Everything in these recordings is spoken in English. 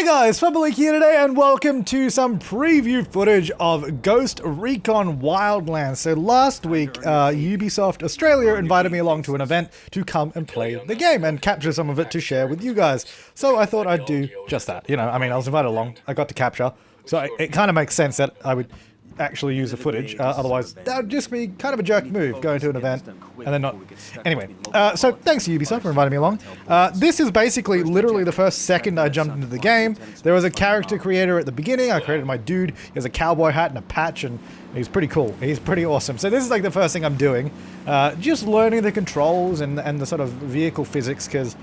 Hey guys, Flabaliki here today and welcome to some preview footage of Ghost Recon Wildlands. So last week, Ubisoft Australia invited me along to an event to come and play the game and capture some of it to share with you guys. So I thought I'd do just that. You know, I mean, I was invited along, I got to capture, so it kind of makes sense that I would actually use the footage, otherwise that would just be kind of a jerk move, going to an event and then not. Anyway, so thanks to Ubisoft for inviting me along. This is basically literally the first second I jumped into the game. There was a character creator at the beginning. I created my dude. He has a cowboy hat and a patch, and he's pretty cool. He's pretty awesome. So this is like the first thing I'm doing, just learning the controls and the sort of vehicle physics, because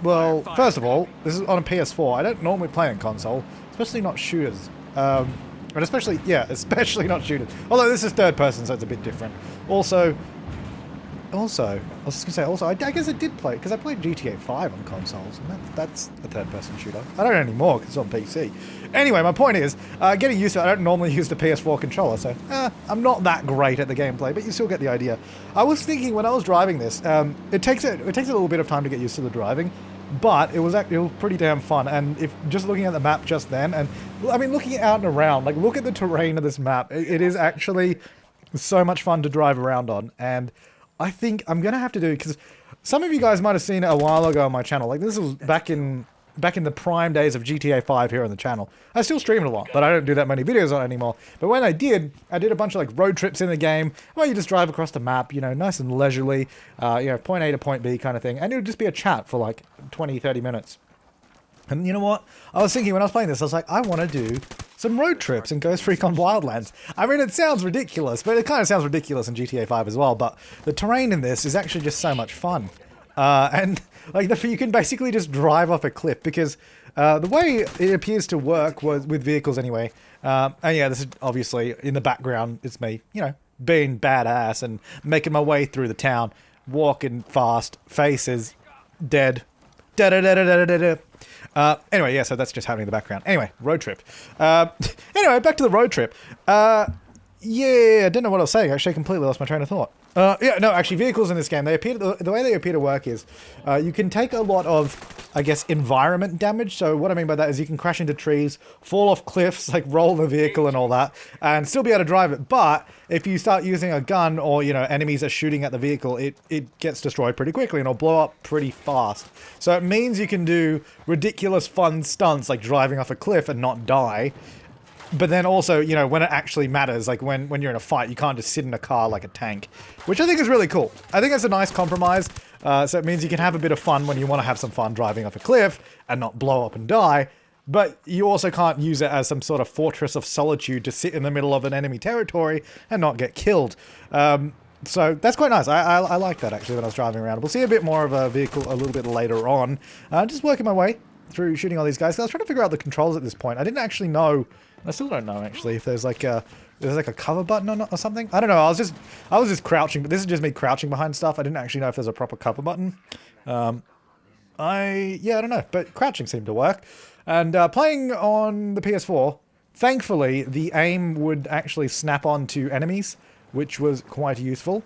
well, first of all, this is on a PS4. I don't normally play on console, especially not shooters. And especially not shooters. Although this is third person, so it's a bit different. Also, I was just gonna say, I guess I did play, because I played GTA 5 on consoles, and that's a third person shooter. I don't anymore, because it's on PC. Anyway, my point is, getting used to it, I don't normally use the PS4 controller, so I'm not that great at the gameplay, but you still get the idea. I was thinking when I was driving this, it takes a little bit of time to get used to the driving, but it was pretty damn fun. And if just looking at the map just then, and I mean looking out and around, like look at the terrain of this map, it is actually so much fun to drive around on. And I think I'm gonna have to do, because some of you guys might have seen it a while ago on my channel, like this was back in the prime days of GTA 5 here on the channel. I still stream it a lot, but I don't do that many videos on it anymore. But when I did a bunch of like road trips in the game, where you just drive across the map, you know, nice and leisurely, you know, point A to point B kind of thing. And it would just be a chat for like 20, 30 minutes. And you know what? I was thinking when I was playing this, I was like, I want to do some road trips in Ghost Recon Wildlands. I mean, it sounds ridiculous, but it kind of sounds ridiculous in GTA 5 as well. But the terrain in this is actually just so much fun. And like you can basically just drive off a cliff, because the way it appears to work was with vehicles anyway. And yeah, this is obviously in the background. It's me, you know, being badass and making my way through the town, walking fast, faces dead. Anyway, yeah, so that's just happening in the background. Anyway, road trip. Anyway, back to the road trip. Yeah, I didn't know what I was saying. Actually, I completely lost my train of thought. Yeah, no, actually, vehicles in this game, the way they appear to work is, you can take a lot of, I guess, environment damage. So what I mean by that is you can crash into trees, fall off cliffs, like roll the vehicle and all that, and still be able to drive it. But if you start using a gun, or, you know, enemies are shooting at the vehicle, it gets destroyed pretty quickly and it'll blow up pretty fast. So it means you can do ridiculous fun stunts like driving off a cliff and not die. But then also, you know, when it actually matters, like when you're in a fight, you can't just sit in a car like a tank, which I think is really cool. I think that's a nice compromise. So it means you can have a bit of fun when you want to have some fun driving off a cliff and not blow up and die. But you also can't use it as some sort of fortress of solitude to sit in the middle of an enemy territory and not get killed. So that's quite nice. I like that actually when I was driving around. We'll see a bit more of a vehicle a little bit later on. Just working my way through shooting all these guys. I was trying to figure out the controls at this point. I didn't actually know. I still don't know actually if there's like a cover button or something. I don't know. I was just crouching, but this is just me crouching behind stuff. I didn't actually know if there's a proper cover button. I don't know, but crouching seemed to work. And playing on the PS4, thankfully the aim would actually snap on to enemies, which was quite useful.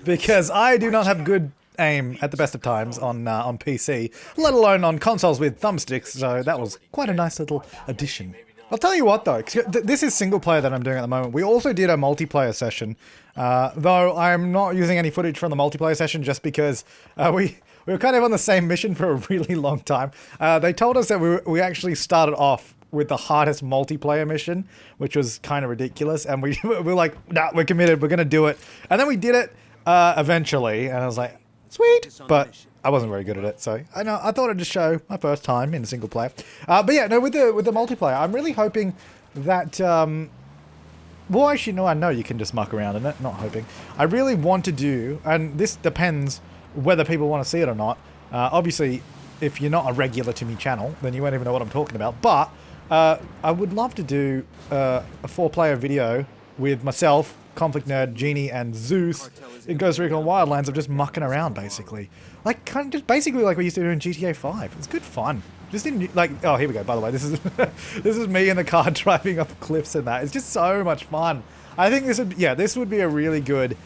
Because I do not have good aim at the best of times on PC, let alone on consoles with thumbsticks, so that was quite a nice little addition. I'll tell you what though, this is single player that I'm doing at the moment. We also did a multiplayer session, though I'm not using any footage from the multiplayer session just because we were kind of on the same mission for a really long time. They told us that we actually started off with the hardest multiplayer mission, which was kind of ridiculous, and we were like, nah, we're committed, we're gonna do it. And then we did it eventually, and I was like, sweet, but I wasn't very good at it, so I thought I'd just show my first time in a single player. But yeah, no, with the multiplayer, I'm really hoping that, well, actually, no, I know you can just muck around in it, not hoping. I really want to do, and this depends whether people want to see it or not. Obviously, if you're not a regular to me channel, then you won't even know what I'm talking about, but I would love to do a 4-player video with myself, Conflict Nerd, Genie, and Zeus in Ghost Recon Wildlands of just mucking around, basically. Like, kind of just basically like we used to do in GTA 5. It's good fun. Just didn't, like, oh, here we go, by the way. This is this is me in the car driving up cliffs and that. It's just so much fun. I think this would be a really good,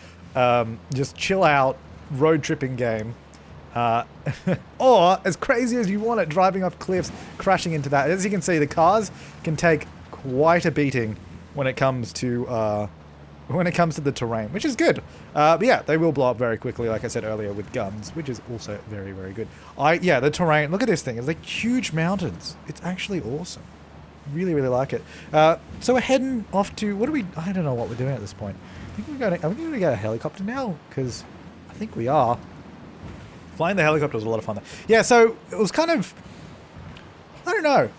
just chill out road tripping game. Or, as crazy as you want it, driving off cliffs, crashing into that. As you can see, the cars can take quite a beating when it comes to the terrain, which is good. But yeah, they will blow up very quickly, like I said earlier, with guns, which is also very, very good. Yeah, the terrain, look at this thing. It's like huge mountains. It's actually awesome. Really, really like it. So we're heading off to, I don't know what we're doing at this point. I think are we going to get a helicopter now? Because I think we are. Flying the helicopter was a lot of fun though. Yeah, so it was kind of, I don't know.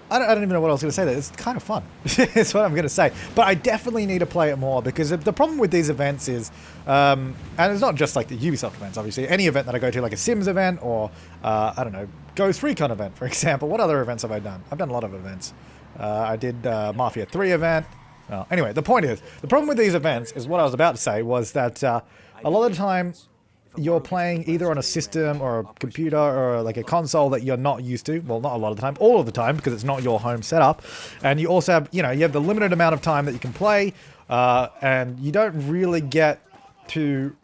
I don't even know what I was going to say there. It's kind of fun. That's what I'm going to say. But I definitely need to play it more because the problem with these events is, and it's not just like the Ubisoft events, obviously. Any event that I go to, like a Sims event or, I don't know, Ghost Recon event, for example. What other events have I done? I've done a lot of events. I did Mafia 3 event. Anyway, the point is, the problem with these events is what I was about to say was that a lot of the time, you're playing either on a system or a computer or like a console that you're not used to. Well, not a lot of the time, all of the time, because it's not your home setup. And you also have, you have the limited amount of time that you can play, and you don't really get to,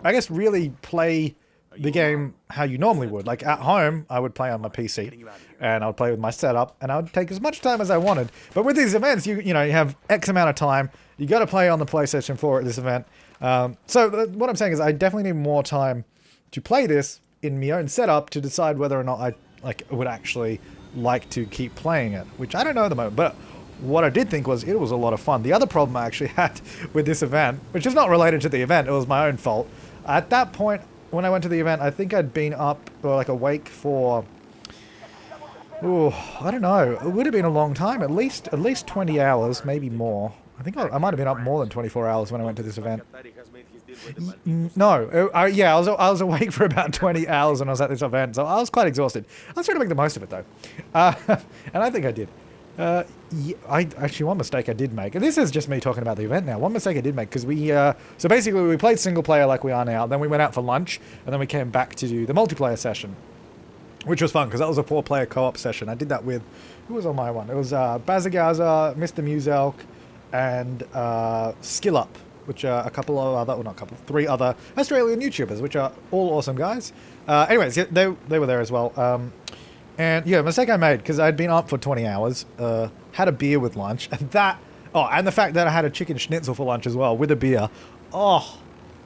I guess, really play the game how you normally would. Like at home, I would play on my PC, and I would play with my setup, and I would take as much time as I wanted. But with these events, you have X amount of time. You got to play on the PlayStation 4 at this event. So what I'm saying is I definitely need more time to play this in my own setup to decide whether or not I would actually like to keep playing it, which I don't know at the moment. But what I did think was it was a lot of fun. The other problem I actually had with this event, which is not related to the event, it was my own fault. At that point, when I went to the event, I think I'd been up or like awake for, I don't know. It would have been a long time, at least 20 hours, maybe more. I think I might have been up more than 24 hours when I went to this event. No, I was awake for about 20 hours when I was at this event, so I was quite exhausted. I was trying to make the most of it though, and I think I did. Actually, one mistake I did make, and this is just me talking about the event now. One mistake I did make because so basically we played single player like we are now. Then we went out for lunch, and then we came back to do the multiplayer session, which was fun because that was a 4-player co-op session. I did that with, who was on my one? It was Bazagaza, Mr. Muselk, and Skill Up, which are a couple of other, well not a couple, 3 other Australian YouTubers, which are all awesome guys. Anyways, yeah, they were there as well. And yeah, mistake I made, because I'd been up for 20 hours, had a beer with lunch, and and the fact that I had a chicken schnitzel for lunch as well, with a beer,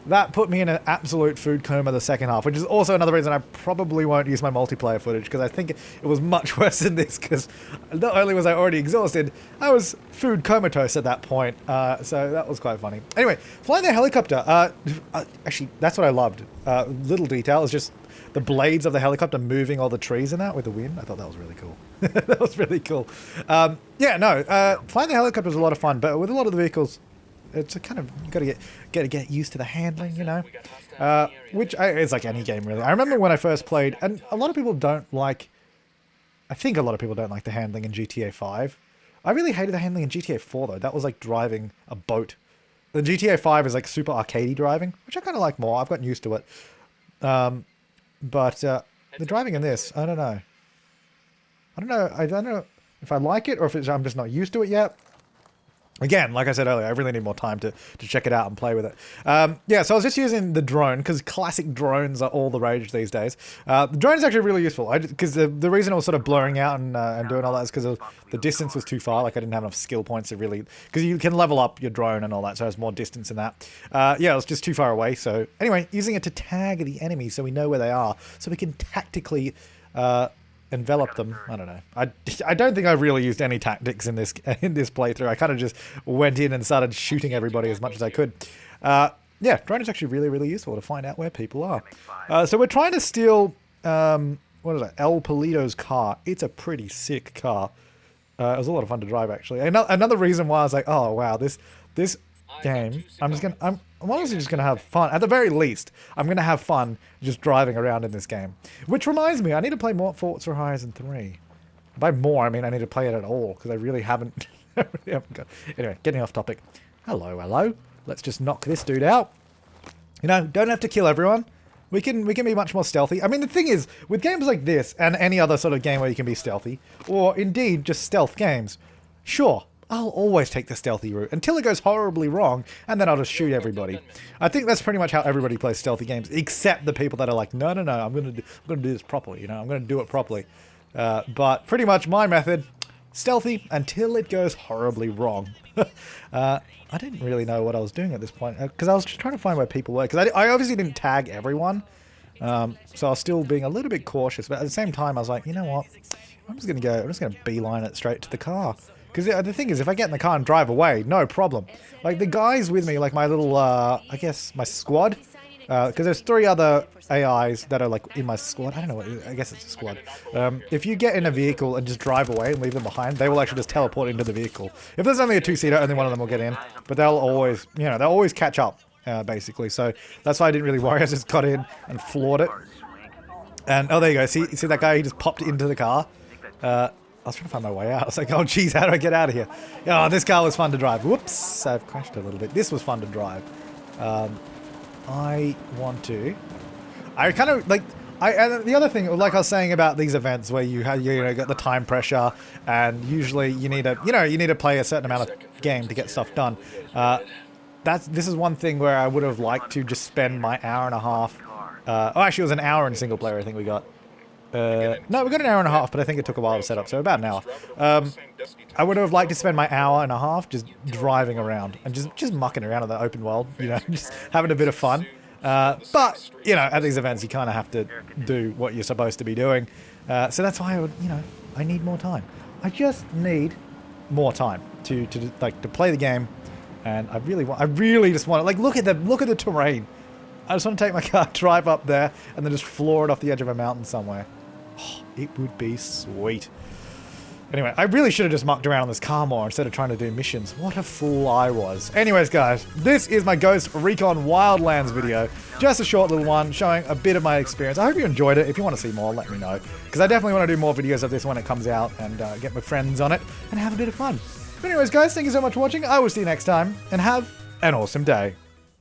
that put me in an absolute food coma the second half, which is also another reason I probably won't use my multiplayer footage, because I think it was much worse than this, because not only was I already exhausted, I was food comatose at that point, so that was quite funny. Anyway, flying the helicopter, actually, that's what I loved. Little detail is just the blades of the helicopter moving all the trees in that with the wind. I thought that was really cool. That was really cool. Flying the helicopter was a lot of fun, but with a lot of the vehicles, it's a kind of, you gotta get used to the handling, which it's like any game really. I remember when I first played, and a lot of people don't like, I think a lot of people don't like the handling in GTA 5. I really hated the handling in GTA 4 though. That was like driving a boat. The GTA 5 is like super arcadey driving, which I kind of like more. I've gotten used to it. But the driving in this, I don't know. I don't know if I like it or if I'm just not used to it yet. Again, like I said earlier, I really need more time to check it out and play with it. So I was just using the drone, because classic drones are all the rage these days. The drone is actually really useful, because the reason it was sort of blurring out and doing all that is because the distance was too far. Like, I didn't have enough skill points to really, because you can level up your drone and all that, so there's more distance in that. It was just too far away. So anyway, using it to tag the enemy so we know where they are, so we can tactically envelop them. I don't know. I don't think I really used any tactics in this playthrough. I kind of just went in and started shooting everybody as much as I could. Drone is actually really, really useful to find out where people are. So we're trying to steal, what is it, El Polito's car. It's a pretty sick car. It was a lot of fun to drive, actually. Another reason why I was like, oh wow, this game, I'm honestly just going to have fun. At the very least, I'm going to have fun just driving around in this game. Which reminds me, I need to play more Forza Horizon 3. By more, I mean I need to play it at all, because I really haven't. Anyway, getting off topic. Hello. Let's just knock this dude out. Don't have to kill everyone. We can be much more stealthy. I mean, the thing is, with games like this, and any other sort of game where you can be stealthy, or indeed just stealth games, sure, I'll always take the stealthy route until it goes horribly wrong, and then I'll just shoot everybody. I think that's pretty much how everybody plays stealthy games, except the people that are like, no, I'm gonna do this properly. You know, I'm gonna do it properly. But pretty much my method, stealthy until it goes horribly wrong. I didn't really know what I was doing at this point because I was just trying to find where people were. Because I obviously didn't tag everyone, so I was still being a little bit cautious. But at the same time, I was like, you know what? I'm just gonna beeline it straight to the car. Because the thing is, if I get in the car and drive away, no problem. Like, the guys with me, like my little, I guess, my squad. Because there's 3 other AIs that are, like, in my squad. I don't know what, I guess it's a squad. If you get in a vehicle and just drive away and leave them behind, they will actually just teleport into the vehicle. If there's only a 2-seater, only one of them will get in. But they'll always, you know, they'll always catch up, basically. So that's why I didn't really worry. I just got in and floored it. And, oh, there you go. See that guy? He just popped into the car. I was trying to find my way out. I was like, oh, geez, how do I get out of here? Oh, this car was fun to drive. Whoops, I've crashed a little bit. This was fun to drive. I kind of, like, and the other thing, like I was saying about these events where you have, you know, got the time pressure, and usually you need to play a certain amount of game to get stuff done. This is one thing where I would have liked to just spend my hour and a half. Oh, actually, it was an hour in single player, I think we got. No, we got an hour and a half, but I think it took a while to set up, so about an hour. I would have liked to spend my hour and a half just driving around and just mucking around in the open world, you know, just having a bit of fun. But, you know, at these events, you kind of have to do what you're supposed to be doing. So that's why I would, you know, I need more time. I just need more time to play the game, and I really just want to, like, look at the terrain. I just want to take my car, drive up there, and then just floor it off the edge of a mountain somewhere. Oh, it would be sweet. Anyway, I really should have just mucked around on this car more instead of trying to do missions. What a fool I was. Anyways, guys, this is my Ghost Recon Wildlands video. Just a short little one showing a bit of my experience. I hope you enjoyed it. If you want to see more, let me know. Because I definitely want to do more videos of this when it comes out and get my friends on it and have a bit of fun. But anyways, guys, thank you so much for watching. I will see you next time, and have an awesome day.